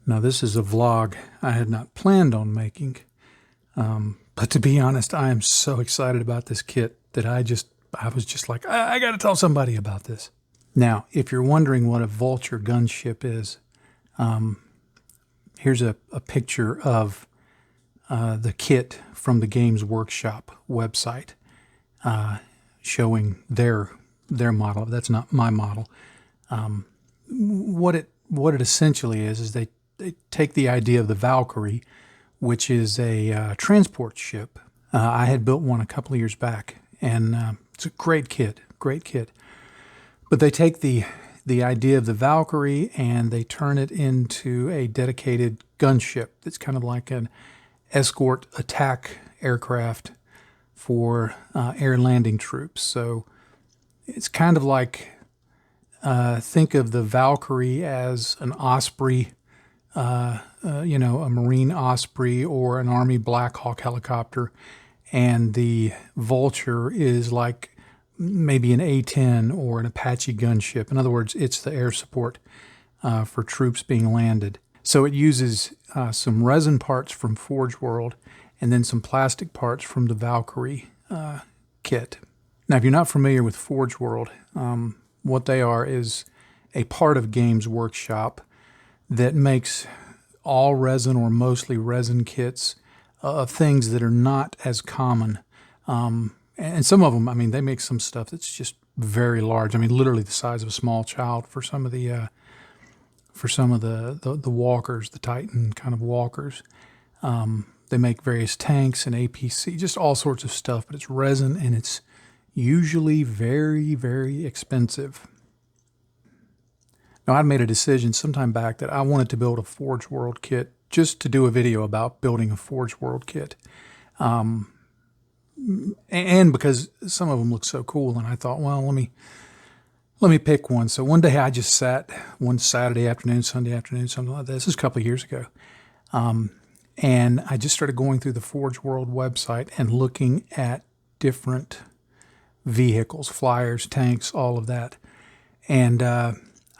Now this is a vlog I had not planned on making, but to be honest, I am so excited about this kit that I was just like, I got to tell somebody about this. Now, if you're wondering what a Vulture gunship is, here's a picture of the kit from the Games Workshop website, showing their model. That's not my model. What it essentially is they take the idea of the Valkyrie, which is a transport ship. I had built one a couple of years back, and it's a great kit. But they take the idea of the Valkyrie and they turn it into a dedicated gunship. It's kind of like an escort attack aircraft for air landing troops. So it's kind of like, think of the Valkyrie as an Osprey, a Marine Osprey or an Army Black Hawk helicopter, and the Vulture is like maybe an A-10 or an Apache gunship. In other words, it's the air support for troops being landed. So it uses some resin parts from Forge World and then some plastic parts from the Valkyrie kit. Now, if you're not familiar with Forge World, what they are is a part of Games Workshop that makes all resin or mostly resin kits of things that are not as common. And some of them, I mean, they make some stuff that's just very large. I mean, literally the size of a small child for some of the walkers, the Titan kind of walkers. They make various tanks and APC, just all sorts of stuff, but it's resin and it's usually very, very expensive. Now, I'd made a decision sometime back that I wanted to build a Forge World kit just to do a video about building a Forge World kit. And because some of them look so cool, and I thought, well, let me pick one. So one day I just sat one Saturday afternoon, Sunday afternoon, something like that. This is a couple of years ago. And I just started going through the Forge World website and looking at different vehicles, flyers, tanks, all of that. And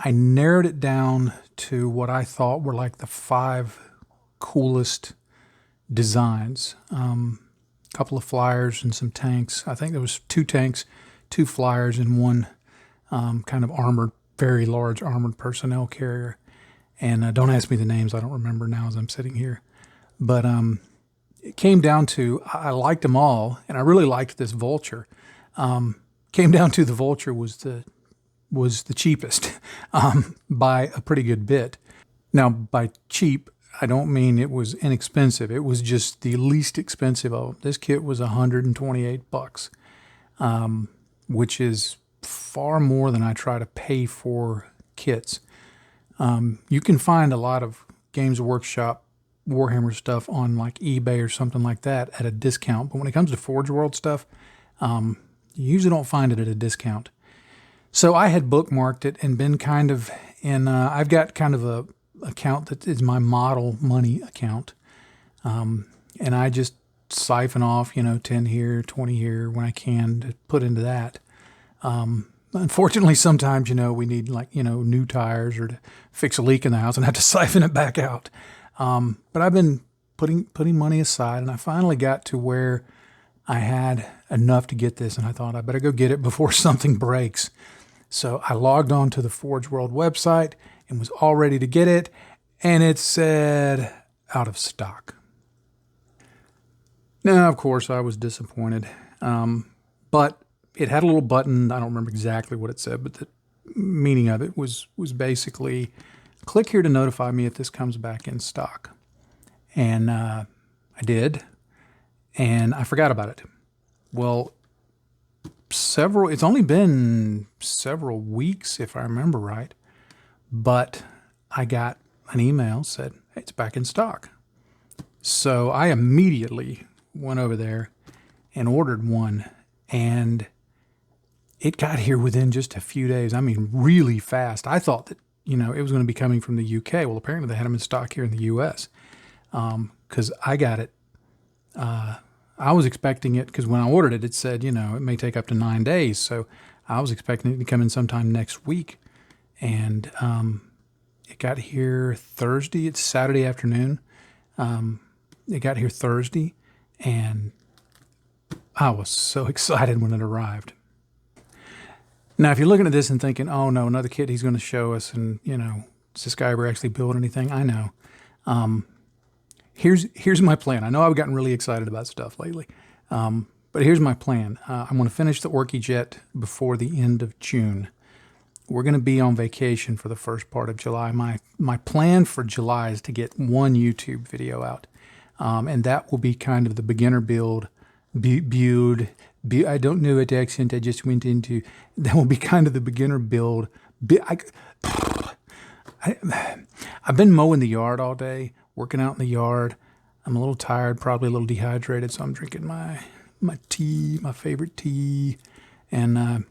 I narrowed it down to what I thought were like the 5 coolest designs. Couple of flyers and some tanks. I think there was 2 tanks, 2 flyers, and 1 kind of armored, very large armored personnel carrier. And don't ask me the names. I don't remember now as I'm sitting here. But it came down to, I liked them all, and I really liked this Vulture. Came down to the Vulture was the cheapest by a pretty good bit. Now, by cheap, I don't mean it was inexpensive. It was just the least expensive of them. This kit was $128, which is far more than I try to pay for kits. You can find a lot of Games Workshop Warhammer stuff on like eBay or something like that at a discount. But when it comes to Forge World stuff, you usually don't find it at a discount. So I had bookmarked it and been kind of in, I've got kind of a account that is my model money account. And I just siphon off, 10 here, 20 here when I can to put into that. Unfortunately, sometimes, we need like, new tires or to fix a leak in the house and have to siphon it back out. But I've been putting money aside, and I finally got to where I had enough to get this, and I thought I better go get it before something breaks. So I logged on to the Forge World website and was all ready to get it, and it said out of stock. Now, of course, I was disappointed, but it had a little button. I don't remember exactly what it said, but the meaning of it was basically, click here to notify me if this comes back in stock. And I did, and I forgot about it. Well, it's only been several weeks, if I remember right, but I got an email said, hey, it's back in stock. So I immediately went over there and ordered one, and it got here within just a few days. I mean, really fast. I thought that, it was going to be coming from the UK. Well, apparently they had them in stock here in the US, because I got it. I was expecting it, because when I ordered it, it said, it may take up to 9 days. So I was expecting it to come in sometime next week. And It got here Thursday. It's Saturday afternoon. It got here Thursday, and I was so excited when it arrived. Now, if you're looking at this and thinking, oh no, another kit he's going to show us, and does this guy ever actually build anything? I know. Here's my plan. I know I've gotten really excited about stuff lately, but here's my plan. I'm going to finish the Orky Jet before the end of June. We're going to be on vacation for the first part of July. My plan for July is to get one YouTube video out, and that will be kind of the beginner build. I don't know what accent I just went into. That will be kind of the beginner build. I've been mowing the yard all day, working out in the yard. I'm a little tired, probably a little dehydrated, so I'm drinking my tea, my favorite tea, and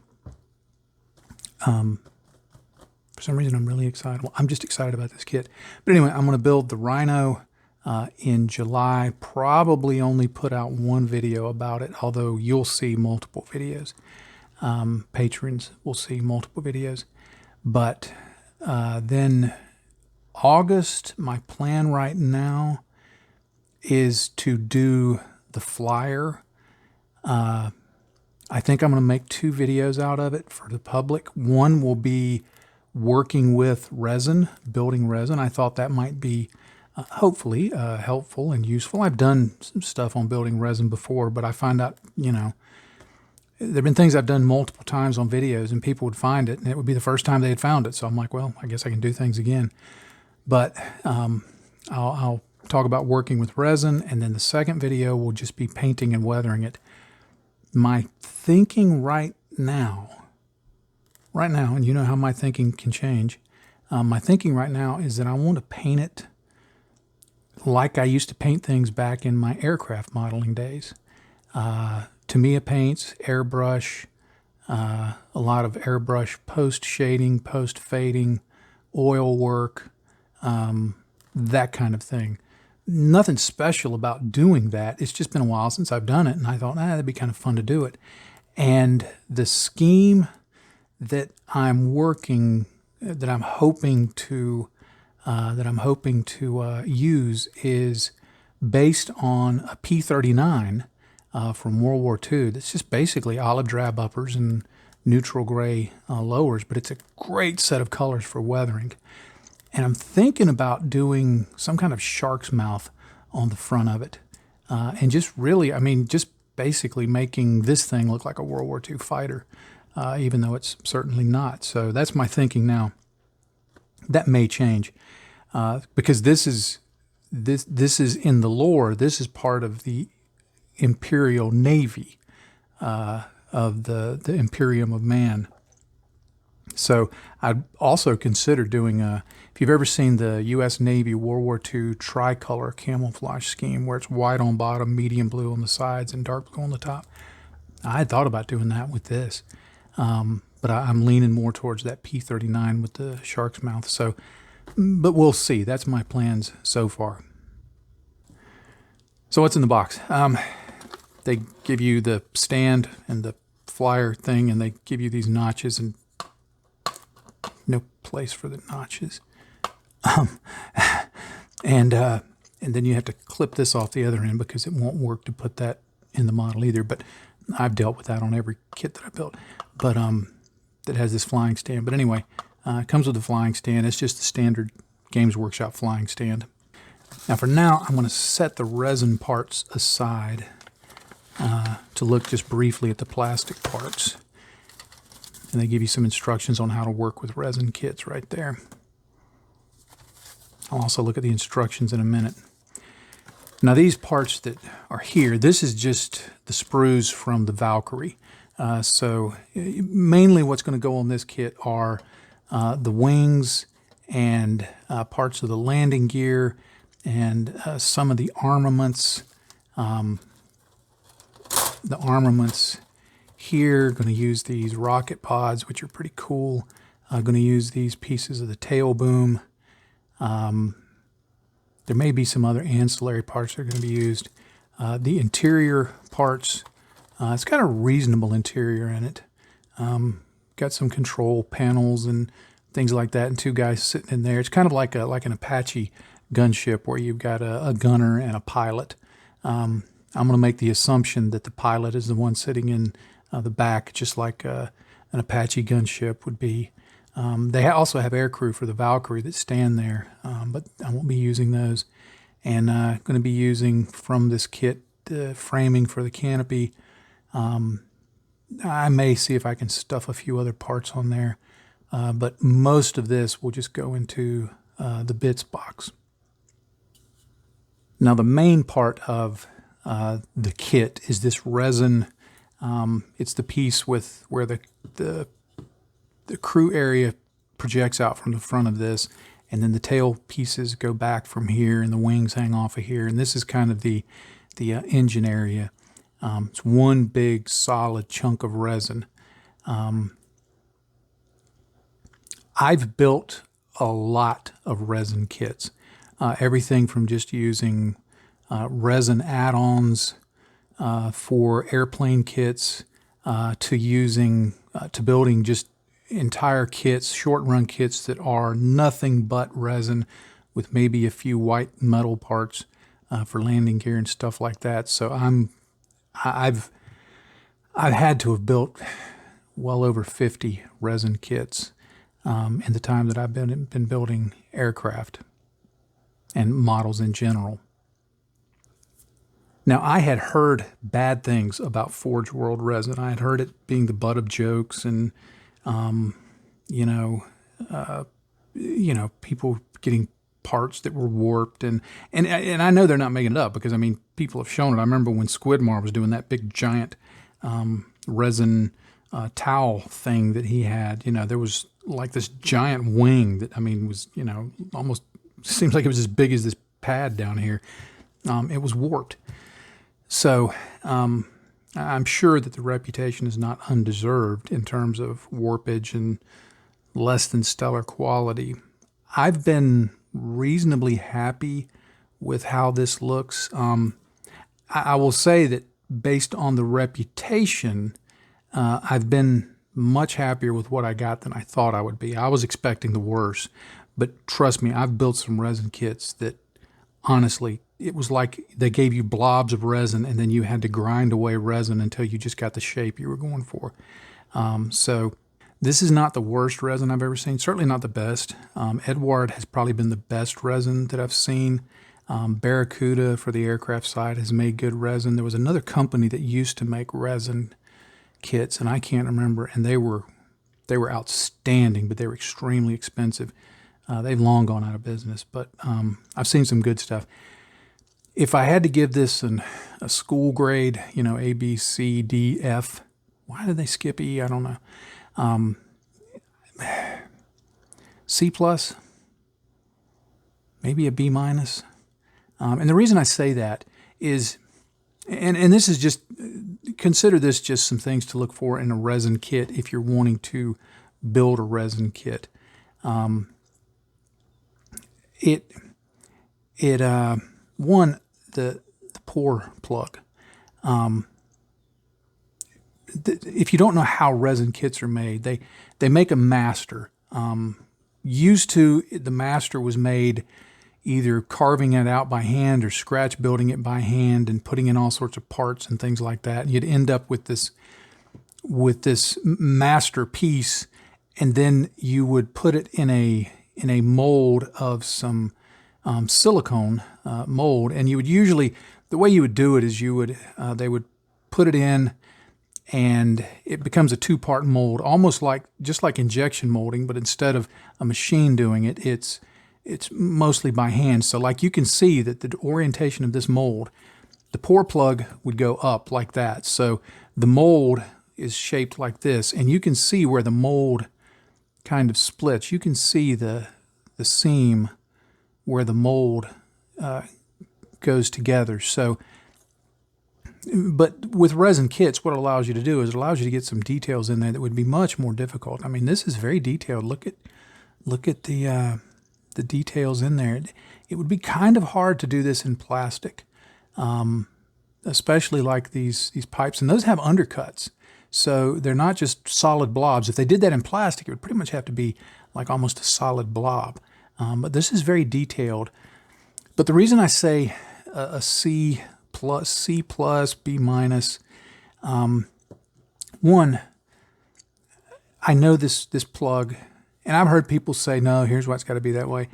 for some reason I'm really excited. Well, I'm just excited about this kit. But anyway, I'm going to build the Rhino in July. Probably only put out one video about it, although you'll see multiple videos. Patrons will see multiple videos. But then August, my plan right now is to do the flyer. I think I'm going to make 2 videos out of it for the public. One will be working with resin, building resin. I thought that might be hopefully helpful and useful. I've done some stuff on building resin before, but I find out, there have been things I've done multiple times on videos, and people would find it, and it would be the first time they had found it. So I'm like, well, I guess I can do things again. But I'll talk about working with resin, and then the second video will just be painting and weathering it. My thinking right now, and you know how my thinking can change, my thinking right now is that I want to paint it like I used to paint things back in my aircraft modeling days. Tamiya paints, airbrush, a lot of airbrush post-shading, post-fading, oil work, that kind of thing. Nothing special about doing that. It's just been a while since I've done it, and I thought, that'd be kind of fun to do it. And the scheme that I'm working, that I'm hoping to use is based on a P39 from World War II. That's just basically olive drab uppers and neutral gray lowers, but it's a great set of colors for weathering. And I'm thinking about doing some kind of shark's mouth on the front of it. And just really, just basically making this thing look like a World War II fighter, even though it's certainly not. So that's my thinking now. That may change because this is in the lore. This is part of the Imperial Navy of the Imperium of Man. So I'd also consider doing if you've ever seen the U.S. Navy World War II tricolor camouflage scheme where it's white on bottom, medium blue on the sides, and dark blue on the top. I had thought about doing that with this, but I'm leaning more towards that P39 with the shark's mouth. So, but we'll see. That's my plans so far. So what's in the box? They give you the stand and the flyer thing, and they give you these notches, and no place for the notches. And then you have to clip this off the other end because it won't work to put that in the model either. But I've dealt with that on every kit that I built. But that has this flying stand. But anyway, it comes with the flying stand. It's just the standard Games Workshop flying stand. Now for now, I'm going to set the resin parts aside to look just briefly at the plastic parts. And they give you some instructions on how to work with resin kits right there. I'll also look at the instructions in a minute. Now these parts that are here, this is just the sprues from the Valkyrie. So mainly what's going to go on this kit are the wings and parts of the landing gear and some of the armaments. The armaments here, going to use these rocket pods, which are pretty cool. I'm going to use these pieces of the tail boom. There may be some other ancillary parts that are going to be used. The interior parts, it's got a reasonable interior in it. Got some control panels and things like that, and two guys sitting in there. It's kind of like an Apache gunship where you've got a gunner and a pilot. I'm going to make the assumption that the pilot is the one sitting in the back, just like an Apache gunship would be. They also have aircrew for the Valkyrie that stand there, but I won't be using those. And going to be using from this kit framing for the canopy. I may see if I can stuff a few other parts on there, but most of this will just go into the bits box. Now the main part of the kit is this resin. It's the piece with where the crew area projects out from the front of this, and then the tail pieces go back from here, and the wings hang off of here. And this is kind of the engine area. It's one big solid chunk of resin. I've built a lot of resin kits. Everything from just using resin add-ons for airplane kits to building just entire kits, short-run kits that are nothing but resin with maybe a few white metal parts for landing gear and stuff like that. So I've had to have built well over 50 resin kits in the time that I've been building aircraft and models in general. Now, I had heard bad things about Forge World resin. I had heard it being the butt of jokes, and people getting parts that were warped, and I know they're not making it up, because I mean, people have shown it. I remember when Squidmar was doing that big giant resin towel thing that he had. There was like this giant wing that, I mean, was almost seems like it was as big as this pad down here. It was warped. So I'm sure that the reputation is not undeserved in terms of warpage and less than stellar quality. I've been reasonably happy with how this looks. I will say that based on the reputation, I've been much happier with what I got than I thought I would be. I was expecting the worst, but trust me, I've built some resin kits that honestly, it was like they gave you blobs of resin, and then you had to grind away resin until you just got the shape you were going for. So this is not the worst resin I've ever seen, certainly not the best. Eduard has probably been the best resin that I've seen. Barracuda for the aircraft side has made good resin. There was another company that used to make resin kits, and I can't remember, and they were outstanding, but they were extremely expensive. They've long gone out of business, but I've seen some good stuff. If I had to give this a school grade, A, B, C, D, F, why did they skip E? I don't know. C plus, maybe a B minus. And the reason I say that is, and this is just, consider this just some things to look for in a resin kit if you're wanting to build a resin kit. One, the pour plug. If you don't know how resin kits are made, they make a master. Used to, the master was made either carving it out by hand or scratch building it by hand and putting in all sorts of parts and things like that. And you'd end up with this masterpiece, and then you would put it in a mold of some silicone mold, and you would usually, the way you would do it is they would put it in, and it becomes a two-part mold, almost just like injection molding, but instead of a machine doing it, it's mostly by hand. So like you can see that the orientation of this mold, the pour plug would go up like that. So the mold is shaped like this, and you can see where the mold kind of splits. You can see the seam where the mold goes together. So, but with resin kits, what it allows you to do is it allows you to get some details in there that would be much more difficult. I mean, this is very detailed. Look at the details in there. It would be kind of hard to do this in plastic, especially like these pipes, and those have undercuts. So they're not just solid blobs. If they did that in plastic, it would pretty much have to be like almost a solid blob. But this is very detailed. But the reason I say a C plus, B minus, one, I know this plug, and I've heard people say, no, here's why it's got to be that way.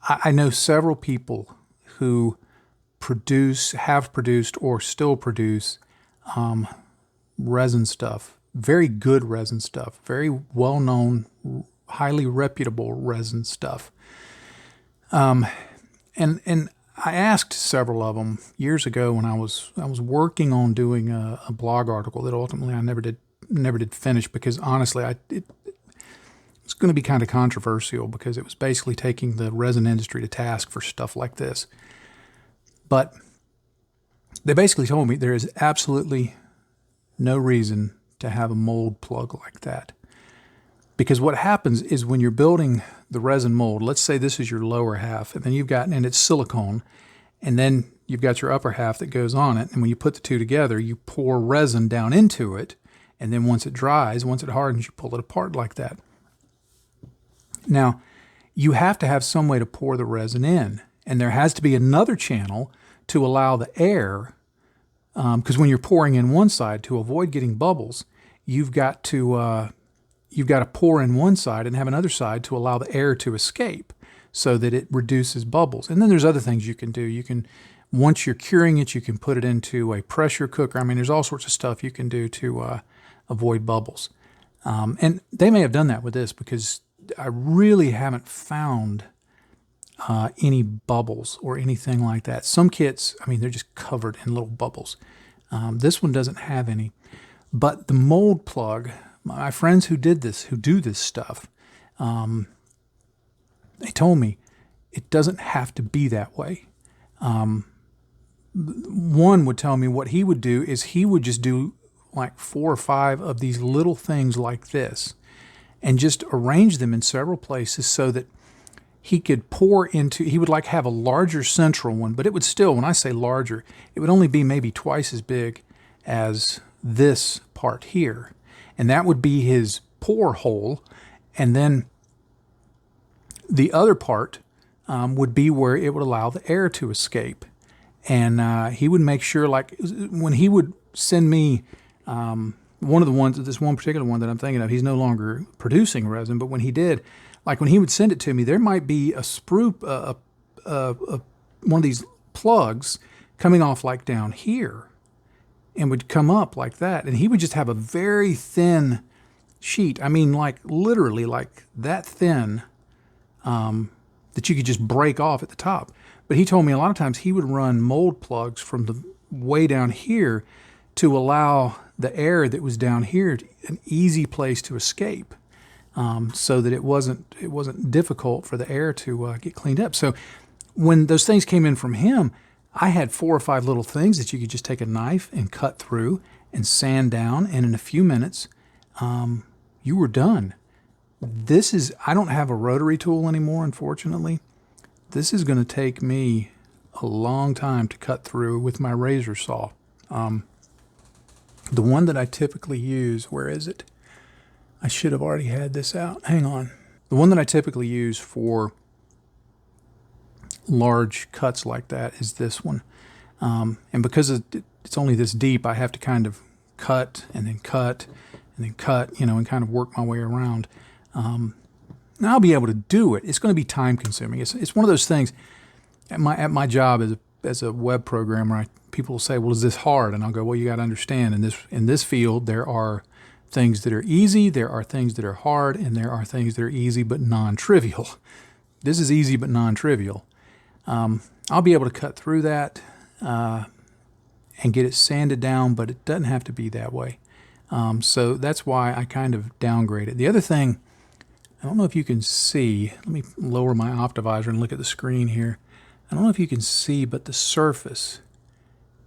I know several people who have produced, or still produce resin stuff, very good resin stuff, very well-known, highly reputable resin stuff. And I asked several of them years ago when I was working on doing a blog article that ultimately I never did finish, because honestly it's going to be kind of controversial, because it was basically taking the resin industry to task for stuff like this. But they basically told me there is absolutely no reason to have a mold plug like that. Because what happens is when you're building the resin mold, let's say this is your lower half, and then and it's silicone, and then you've got your upper half that goes on it, and when you put the two together, you pour resin down into it, and then once it dries, once it hardens, you pull it apart like that. Now, you have to have some way to pour the resin in, and there has to be another channel to allow the air, because when you're pouring in one side, to avoid getting bubbles, you've got to pour in one side and have another side to allow the air to escape so that it reduces bubbles. And then there's other things you can do. Once you're curing it, you can put it into a pressure cooker. I mean, there's all sorts of stuff you can do to avoid bubbles. And they may have done that with this, because I really haven't found any bubbles or anything like that. Some kits, I mean, they're just covered in little bubbles. This one doesn't have any. But the mold plug, my friends who do this stuff, they told me it doesn't have to be that way. One would tell me what he would do is he would just do like 4 or 5 of these little things like this, and just arrange them in several places so that he could he would like have a larger central one, but it would still, when I say larger, it would only be maybe twice as big as this part here. And that would be his pour hole. And then the other part would be where it would allow the air to escape. And he would make sure, like when he would send me one of the ones, this one particular one that I'm thinking of, he's no longer producing resin, but when he did, like when he would send it to me, there might be a sprue, one of these plugs coming off like down here, and would come up like that. And he would just have a very thin sheet. I mean, like literally like that thin, that you could just break off at the top. But he told me a lot of times he would run mold plugs from the way down here to allow the air that was down here an easy place to escape, so that it wasn't difficult for the air to get cleaned up. So when those things came in from him, I had 4 or 5 little things that you could just take a knife and cut through and sand down, and in a few minutes, you were done. I don't have a rotary tool anymore, unfortunately. This is going to take me a long time to cut through with my razor saw. The one that I typically use, where is it? I should have already had this out. Hang on. The one that I typically use for large cuts like that is this one. And because it's only this deep, I have to kind of cut and then cut and then cut, and kind of work my way around. And I'll be able to do it. It's going to be time consuming. It's one of those things at my job as a web programmer. People will say, well, is this hard? And I'll go, well, you got to understand, in this field, there are things that are easy, there are things that are hard, and there are things that are easy but non-trivial. This is easy but non-trivial. I'll be able to cut through that and get it sanded down, but it doesn't have to be that way. So that's why I kind of downgrade it. The other thing, I don't know if you can see, let me lower my optivisor and look at the screen here. I don't know if you can see, but the surface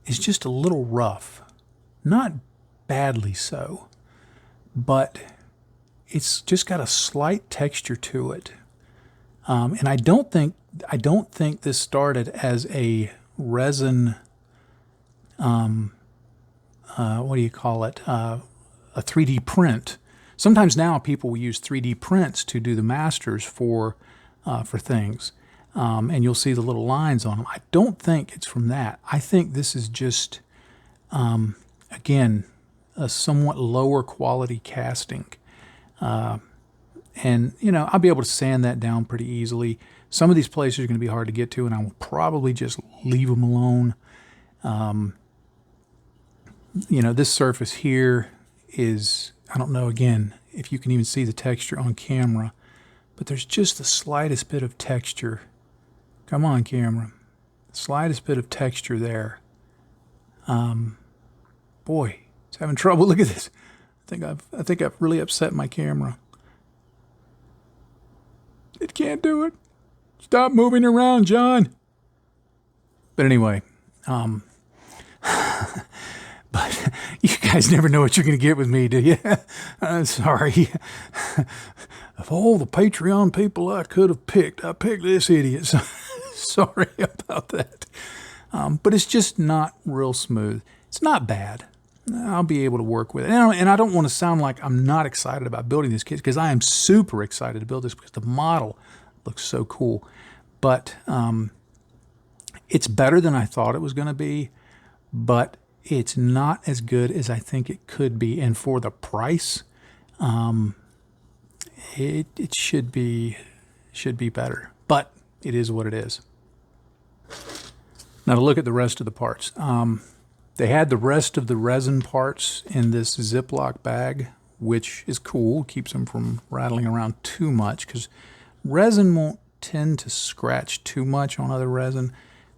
is just a little rough. Not badly so, but it's just got a slight texture to it. And I don't think this started as a resin, what do you call it? A 3D print Sometimes now people will use 3D prints to do the masters for things. And you'll see the little lines on them. I don't think it's from that. I think this is just, again, a somewhat lower quality casting. And, you know, I'll be able to sand that down pretty easily. Some of these places are going to be hard to get to, and I will probably just leave them alone. You know, this surface here is, I don't know, again, if you can even see the texture on camera, but there's just the slightest bit of texture. Come on, camera. Slightest bit of texture there. Boy, it's having trouble. Look at this. I think I've really upset my camera. It can't do it. Stop moving around, John. But anyway, but you guys never know what you're going to get with me, do you? I'm sorry. Of all the Patreon people I could have picked, I picked this idiot. So, sorry about that. But it's just not real smooth. It's not bad. I'll be able to work with it. And I don't want to sound like I'm not excited about building this kit, because I am super excited to build this because the model looks so cool. But it's better than I thought it was going to be, but it's not as good as I think it could be. And for the price, it should be better. But it is what it is. Now to look at the rest of the parts. They had the rest of the resin parts in this Ziploc bag, which is cool. Keeps them from rattling around too much, because resin won't tend to scratch too much on other resin.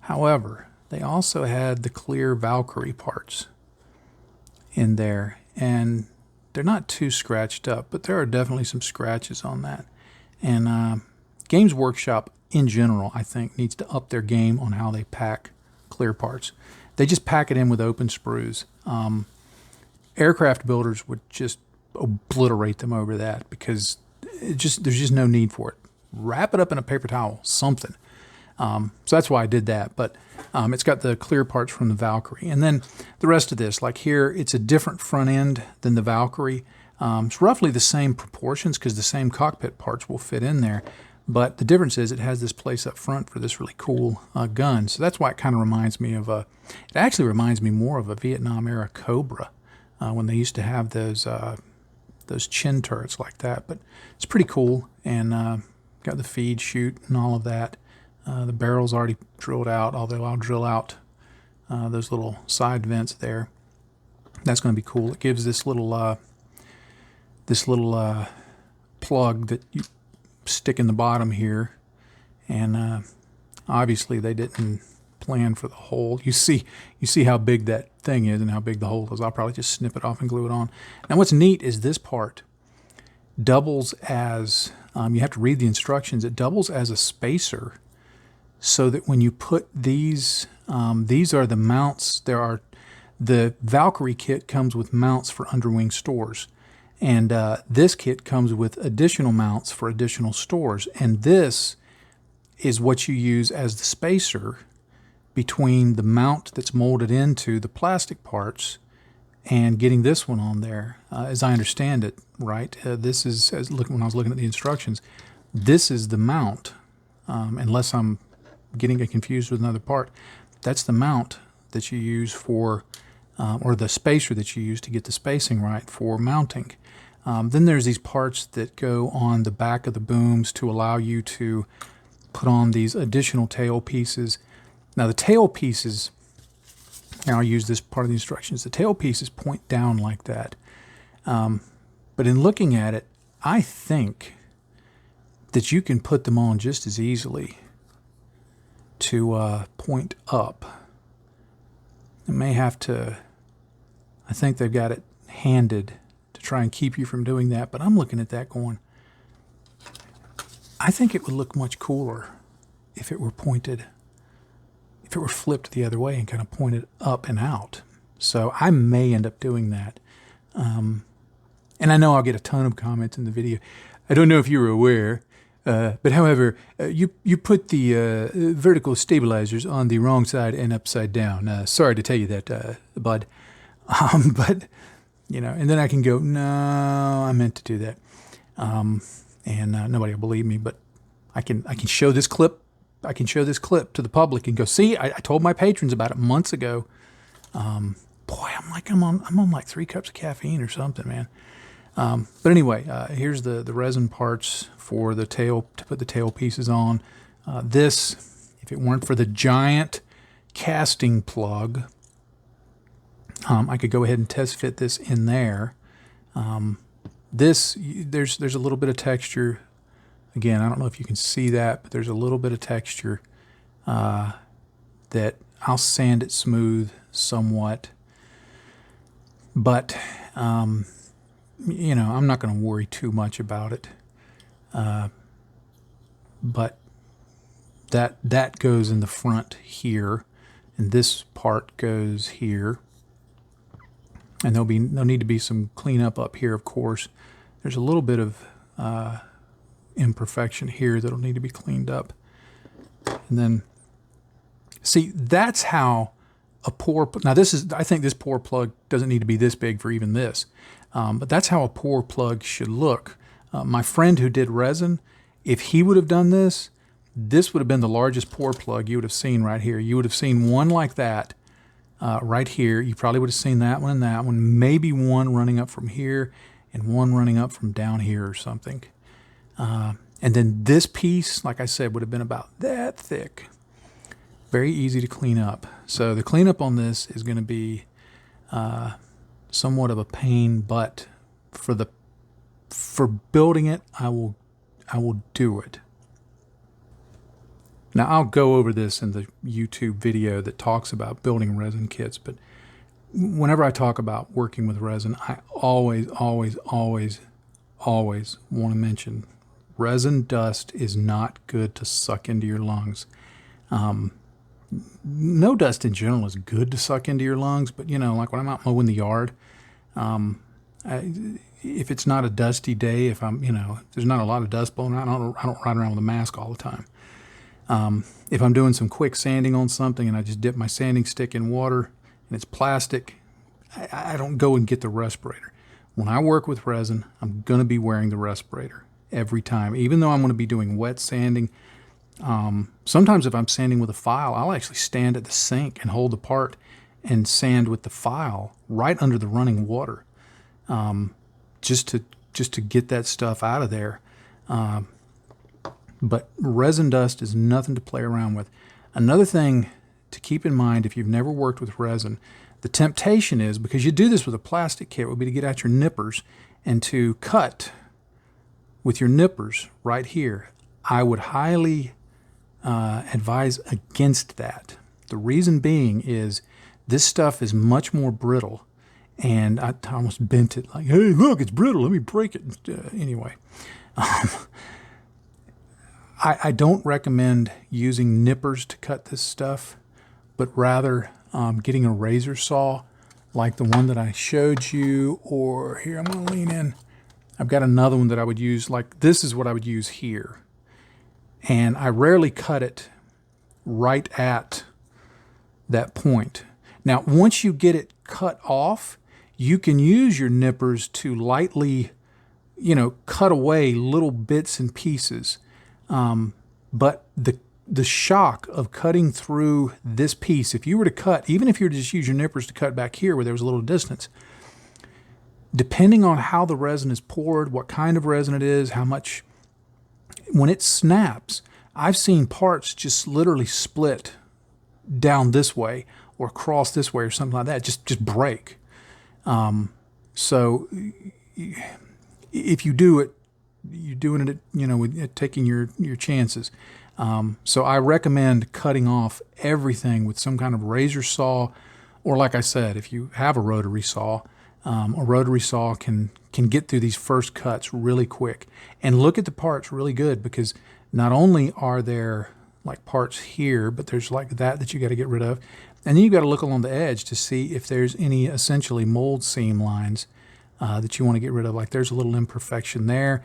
However, they also had the clear Valkyrie parts in there, and they're not too scratched up, but there are definitely some scratches on that. And Games Workshop in general, I think, needs to up their game on how they pack clear parts. They just pack it in with open sprues. Aircraft builders would just obliterate them over that, because there's just no need for it. Wrap it up in a paper towel, something. So that's why I did that. But it's got the clear parts from the Valkyrie. And then the rest of this, like here, it's a different front end than the Valkyrie. It's roughly the same proportions, because the same cockpit parts will fit in there. But the difference is it has this place up front for this really cool gun. So that's why it kind of reminds me of it actually reminds me more of a Vietnam era Cobra, when they used to have those chin turrets like that. But it's pretty cool, and got the feed chute and all of that. The barrel's already drilled out, although I'll drill out those little side vents there. That's going to be cool. It gives this little plug that you stick in the bottom here, and obviously they didn't plan for the hole. You see how big that thing is and how big the hole is. I'll probably just snip it off and glue it on. Now what's neat is this part doubles as, you have to read the instructions, it doubles as a spacer, so that when you put these are the mounts. The Valkyrie kit comes with mounts for underwing stores. And this kit comes with additional mounts for additional stores. And this is what you use as the spacer between the mount that's molded into the plastic parts and getting this one on there. As I understand it, right? This is, when I was looking at the instructions, this is the mount, unless I'm getting it confused with another part. That's the mount that you use for, or the spacer that you use to get the spacing right for mounting. Then there's these parts that go on the back of the booms to allow you to put on these additional tail pieces. Now the tail pieces, and I'll use this part of the instructions, the tail pieces point down like that. But in looking at it, I think that you can put them on just as easily to point up. I may have to, I think they've got it handed to try and keep you from doing that, but I'm looking at that going, I think it would look much cooler if it were pointed, if it were flipped the other way and kind of pointed up and out. So I may end up doing that. And I know I'll get a ton of comments in the video. I don't know if you were aware, but however, you put the vertical stabilizers on the wrong side and upside down. Sorry to tell you that, bud. But you know, and then I can go, no, I meant to do that. And nobody will believe me, but I can show this clip. I can show this clip to the public and go, see, I told my patrons about it months ago. Boy, I'm on like 3 cups of caffeine or something, man. But anyway, here's the resin parts for the tail, to put the tail pieces on. This, if it weren't for the giant casting plug, I could go ahead and test fit this in there. There's a little bit of texture. Again, I don't know if you can see that, but there's a little bit of texture that I'll sand it smooth somewhat. But, you know, I'm not going to worry too much about it. But that goes in the front here, and this part goes here. And there'll need to be some cleanup up here, of course. There's a little bit of imperfection here that'll need to be cleaned up. And then, see, that's how a pour, now this is, I think this pour plug doesn't need to be this big for even this, but that's how a pour plug should look. My friend who did resin, if he would have done this, this would have been the largest pour plug you would have seen right here. You would have seen one like that right here. You probably would have seen that one and that one, maybe one running up from here and one running up from down here or something. And then this piece, like I said, would have been about that thick. Very easy to clean up. So the cleanup on this is going to be somewhat of a pain, but for building it, I will do it. Now I'll go over this in the YouTube video that talks about building resin kits, but whenever I talk about working with resin, I always want to mention resin dust is not good to suck into your lungs. No dust in general is good to suck into your lungs, but you know, like when I'm out mowing the yard, if it's not a dusty day, if I'm, you know, if there's not a lot of dust blowing around, I don't ride around with a mask all the time. If I'm doing some quick sanding on something and I just dip my sanding stick in water and it's plastic, I don't go and get the respirator. When I work with resin, I'm going to be wearing the respirator every time, even though I'm going to be doing wet sanding. Sometimes if I'm sanding with a file, I'll actually stand at the sink and hold the part and sand with the file right under the running water, just to get that stuff out of there. But resin dust is nothing to play around with. Another thing to keep in mind if you've never worked with resin, the temptation is, because you do this with a plastic kit, would be to get out your nippers and to cut with your nippers right here. I would highly advise against that. The reason being is this stuff is much more brittle, and I almost bent it like, hey, look, it's brittle, let me break it. Anyway, I don't recommend using nippers to cut this stuff, but rather getting a razor saw like the one that I showed you, or here, I'm going to lean in. I've got another one that I would use, like this is what I would use here. And I rarely cut it right at that point. Now, once you get it cut off, you can use your nippers to lightly, you know, cut away little bits and pieces. But the shock of cutting through this piece, if you were to cut, even if you were to just use your nippers to cut back here where there was a little distance, depending on how the resin is poured, what kind of resin it is, how much, when it snaps, I've seen parts just literally split down this way or across this way or something like that, just break. So if you do it, you're doing it, you know, with taking your chances. So I recommend cutting off everything with some kind of razor saw, or like I said, if you have a rotary saw can get through these first cuts really quick. And look at the parts really good, because not only are there like parts here, but there's like that you got to get rid of. And then you got to look along the edge to see if there's any essentially mold seam lines that you want to get rid of. Like there's a little imperfection there.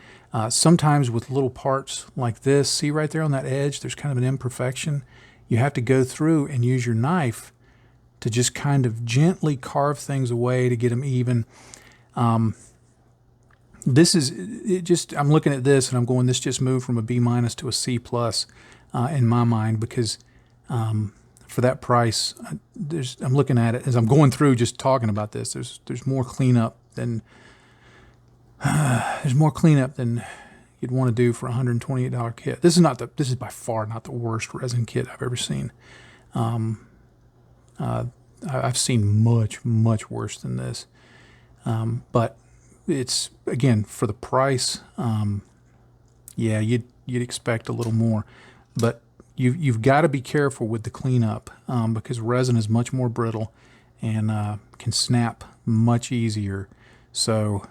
Sometimes with little parts like this, see right there on that edge, there's kind of an imperfection. You have to go through and use your knife to just kind of gently carve things away to get them even. This is it just, I'm looking at this and I'm going, this just moved from a B- to a C+ in my mind, because for that price, I'm looking at it as I'm going through just talking about this. There's more cleanup than you'd want to do for a $128 kit. This is by far not the worst resin kit I've ever seen. I've seen much worse than this, but it's, again, for the price, yeah, you'd expect a little more, but you've got to be careful with the cleanup, because resin is much more brittle and can snap much easier. So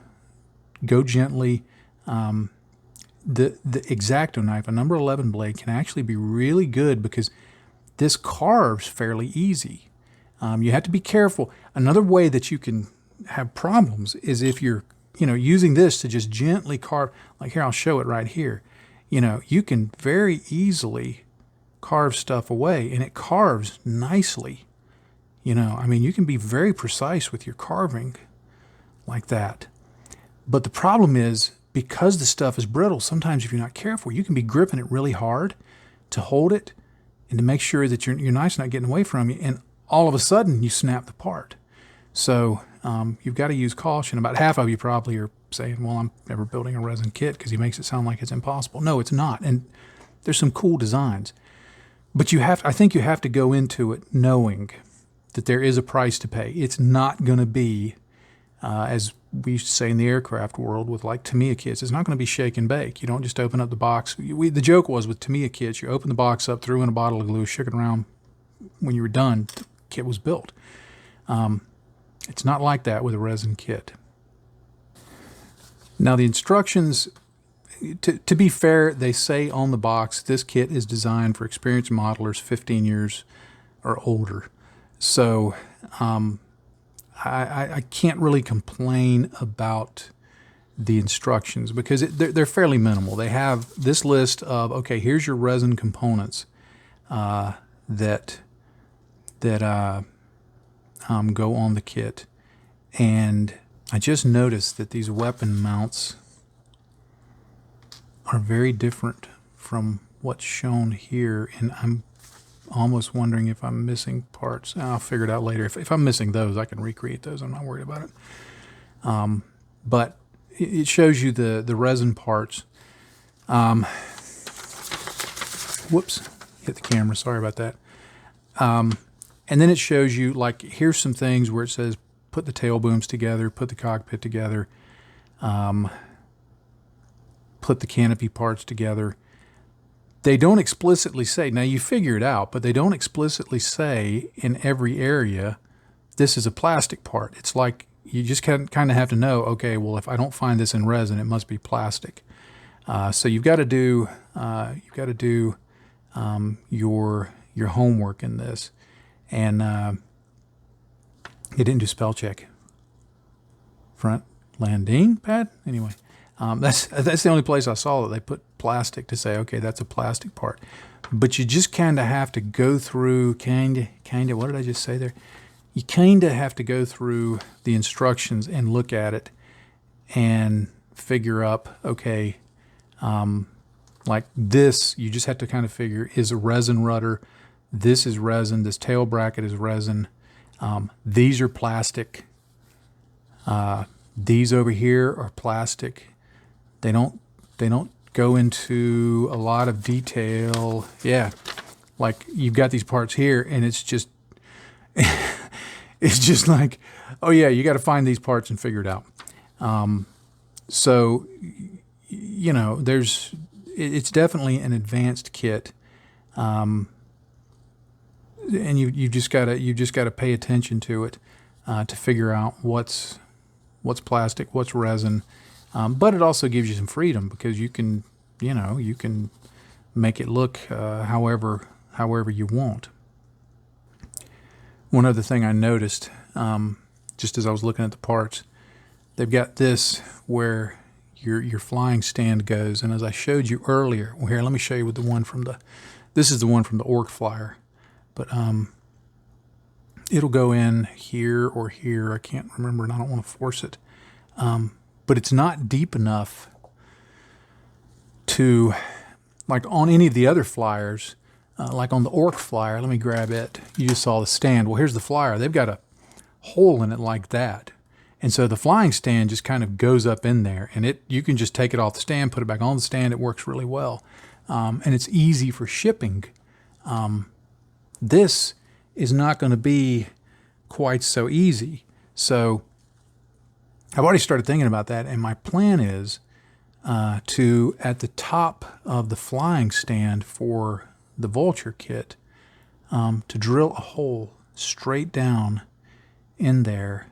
go gently. The X-Acto knife, a number 11 blade, can actually be really good because this carves fairly easy. You have to be careful. Another way that you can have problems is if you're using this to just gently carve. Like here, I'll show it right here. You can very easily carve stuff away, and it carves nicely. I mean, you can be very precise with your carving like that. But the problem is, because the stuff is brittle, sometimes if you're not careful, you can be gripping it really hard to hold it and to make sure that your knife's not getting away from you, and all of a sudden you snap the part. So you've got to use caution. About half of you probably are saying, well, I'm never building a resin kit, because he makes it sound like it's impossible. No, it's not. And there's some cool designs. But I think you have to go into it knowing that there is a price to pay. It's not going to be, as we used to say in the aircraft world with like Tamiya kits, it's not going to be shake and bake. You don't just open up the box. The joke was with Tamiya kits, you open the box up, threw in a bottle of glue, shook it around. When you were done, the kit was built. It's not like that with a resin kit. Now the instructions, to be fair, they say on the box, this kit is designed for experienced modelers 15 years or older. So I can't really complain about the instructions, because they're fairly minimal. They have this list of, okay, here's your resin components that go on the kit. And I just noticed that these weapon mounts are very different from what's shown here, and I'm almost wondering if I'm missing parts. I'll figure it out later. If I'm missing those, I can recreate those. I'm not worried about it. But it shows you the resin parts. Whoops, hit the camera. Sorry about that. And then it shows you, like, here's some things where it says put the tail booms together, put the cockpit together, put the canopy parts together. They don't explicitly say, now you figure it out, but they don't explicitly say in every area, this is a plastic part. It's like you just kind of have to know, okay, well, if I don't find this in resin, it must be plastic. So you've got to do your homework in this. And it didn't do spell check. Front landing pad? Anyway, that's the only place I saw that they put plastic to say, okay, that's a plastic part. But you just kind of have to go through, kind of, what did I just say there? You kind of have to go through the instructions and look at it and figure up, okay, like this, you just have to kind of figure, is a resin rudder. This is resin. This tail bracket is resin. These are plastic. These over here are plastic. They don't go into a lot of detail. Yeah, like you've got these parts here, and it's just it's just like, oh yeah, you got to find these parts and figure it out. So it's definitely an advanced kit. And you've just got to pay attention to it to figure out what's plastic, what's resin. But it also gives you some freedom, because you can make it look however you want. One other thing I noticed, just as I was looking at the parts, they've got this where your flying stand goes, and as I showed you earlier, well, here, let me show you with the one from this is the one from the Orc Flyer. But it'll go in here or here. I can't remember, and I don't want to force it. but it's not deep enough to, like on any of the other flyers, like on the Orc flyer, let me grab it. You just saw the stand. Well, here's the flyer. They've got a hole in it like that. And so the flying stand just kind of goes up in there, and you can just take it off the stand, put it back on the stand. It works really well. And it's easy for shipping. This is not going to be quite so easy. So I've already started thinking about that, and my plan is to, at the top of the flying stand for the Vulture kit, to drill a hole straight down in there,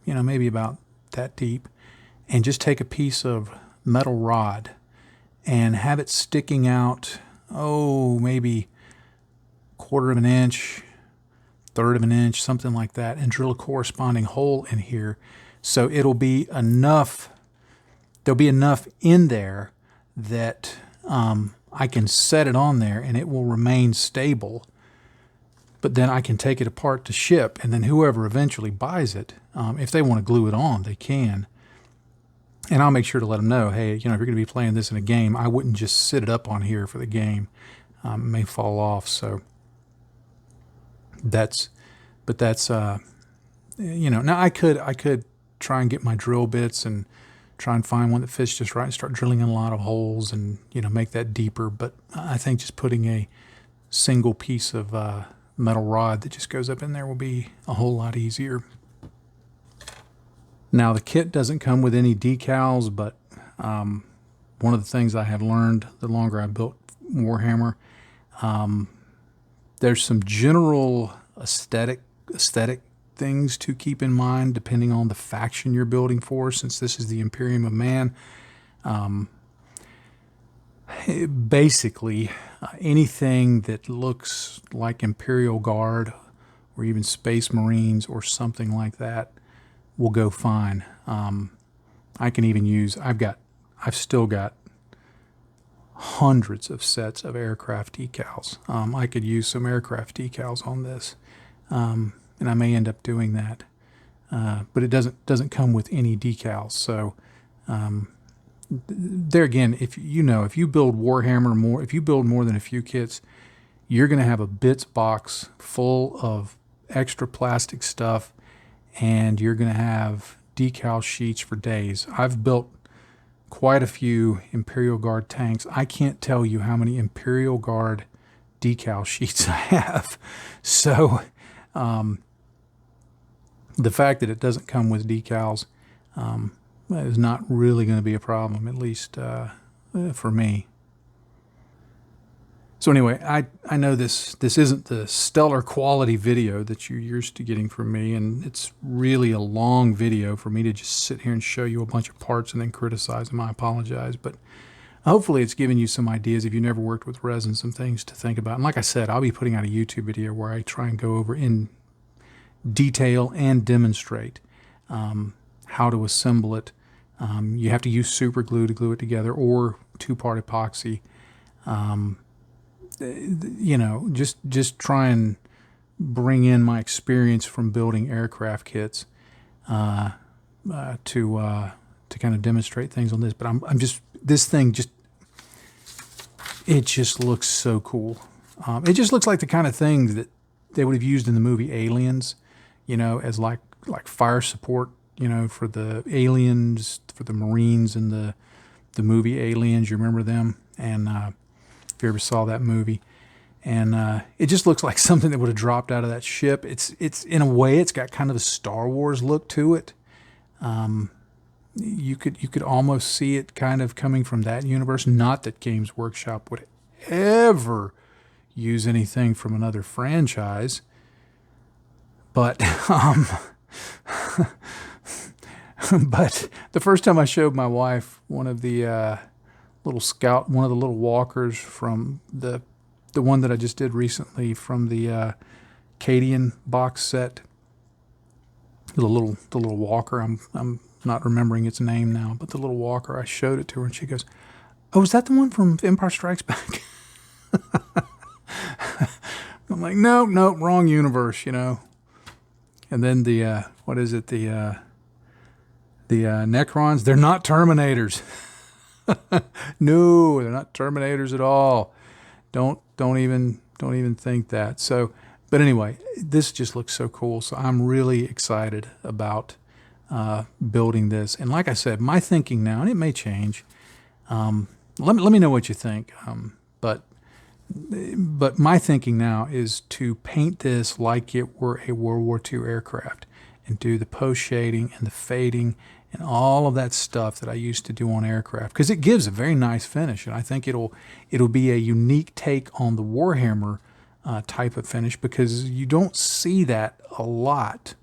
maybe about that deep, and just take a piece of metal rod and have it sticking out, maybe 1/4 of an inch, 1/3 of an inch, something like that, and drill a corresponding hole in here. So it'll be enough, there'll be enough in there that I can set it on there and it will remain stable. But then I can take it apart to ship, and then whoever eventually buys it, if they want to glue it on, they can. And I'll make sure to let them know, hey, if you're going to be playing this in a game, I wouldn't just sit it up on here for the game. It may fall off. So now I could try and get my drill bits and try and find one that fits just right and start drilling in a lot of holes and, make that deeper. But I think just putting a single piece of metal rod that just goes up in there will be a whole lot easier. Now, the kit doesn't come with any decals, but one of the things I have learned the longer I built Warhammer, there's some general aesthetic things to keep in mind depending on the faction you're building for, since this is the Imperium of Man. Basically, anything that looks like Imperial Guard or even Space Marines or something like that will go fine. I can even use, I've still got hundreds of sets of aircraft decals. I could use some aircraft decals on this, and I may end up doing that. But it doesn't come with any decals. So there again, if you build Warhammer more, if you build more than a few kits, you're going to have a bits box full of extra plastic stuff, and you're going to have decal sheets for days. I've built quite a few Imperial Guard tanks. I can't tell you how many Imperial Guard decal sheets I have. So the fact that it doesn't come with decals is not really going to be a problem, at least for me. So anyway, I know this isn't the stellar quality video that you're used to getting from me, and it's really a long video for me to just sit here and show you a bunch of parts and then criticize them. I apologize, but hopefully it's given you some ideas, if you've never worked with resin, some things to think about. And like I said, I'll be putting out a YouTube video where I try and go over in detail and demonstrate how to assemble it. You have to use super glue to glue it together, or two-part epoxy. Just try and bring in my experience from building aircraft kits to kind of demonstrate things on this. But it just looks so cool. It just looks like the kind of thing that they would have used in the movie Aliens, as like fire support, for the aliens, for the Marines in the movie Aliens. You remember them? And if you ever saw that movie, and it just looks like something that would have dropped out of that ship. It's in a way, it's got kind of a Star Wars look to it. You could almost see it kind of coming from that universe. Not that Games Workshop would ever use anything from another franchise, but but the first time I showed my wife one of the little walkers from the one that I just did recently from the Cadian box set, the little walker. I'm not remembering its name now, but the little walker, I showed it to her and she goes, "Oh, is that the one from Empire Strikes Back?" I'm like, no, wrong universe, And then the Necrons, they're not Terminators. No, they're not Terminators at all. Don't even think that. So, but anyway, this just looks so cool. So I'm really excited about building this. And like I said, my thinking now, and it may change. Let me know what you think. But my thinking now is to paint this like it were a World War II aircraft, and do the post shading and the fading and all of that stuff that I used to do on aircraft, because it gives a very nice finish, and I think it'll be a unique take on the Warhammer type of finish, because you don't see that a lot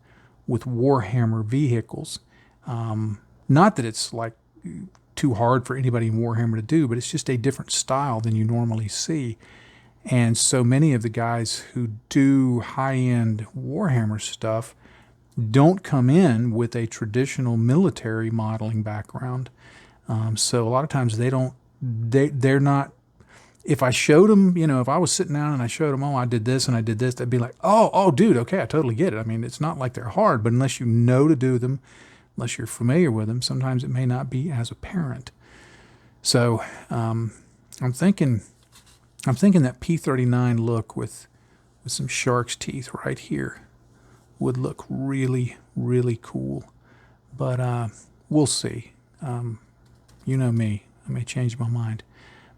with Warhammer vehicles. Not that it's like too hard for anybody in Warhammer to do, but it's just a different style than you normally see. And so many of the guys who do high-end Warhammer stuff don't come in with a traditional military modeling background. So a lot of times they're not, if I showed them, if I was sitting down and I showed them, oh, I did this and I did this, they'd be like, oh, dude, okay, I totally get it. I mean, it's not like they're hard, but unless you know to do them, unless you're familiar with them, sometimes it may not be as apparent. So I'm thinking that P39 look with some shark's teeth right here would look really, really cool. But we'll see. You know me, I may change my mind.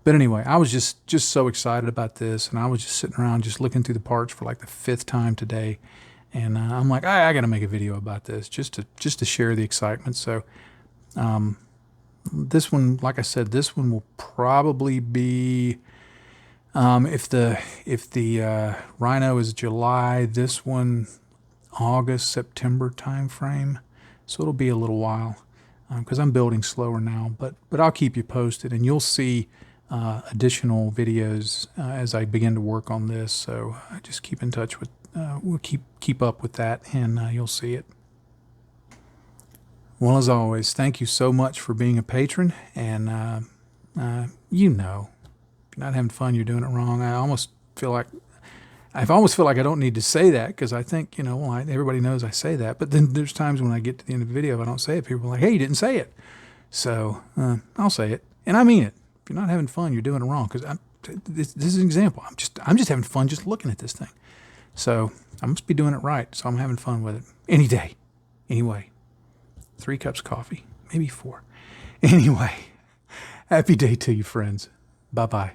But anyway, I was just so excited about this, and I was just sitting around just looking through the parts for like the 5th time today. And I'm like, I got to make a video about this just to share the excitement. So this one, like I said, this one will probably be, if the Rhino is July, this one August, September time frame. So it'll be a little while because I'm building slower now. But I'll keep you posted, and you'll see additional videos as I begin to work on this. So just keep in touch with. We'll keep up with that, and you'll see it. Well, as always, thank you so much for being a patron. And if you're not having fun, you're doing it wrong. I almost feel like I don't need to say that, because I think everybody knows I say that. But then there's times when I get to the end of the video, if I don't say it, people are like, "Hey, you didn't say it." So I'll say it, and I mean it. If you're not having fun, you're doing it wrong. Because this is an example. I'm just having fun just looking at this thing. So I must be doing it right. So I'm having fun with it any day. Anyway, 3 cups of coffee, maybe 4. Anyway, happy day to you, friends. Bye-bye.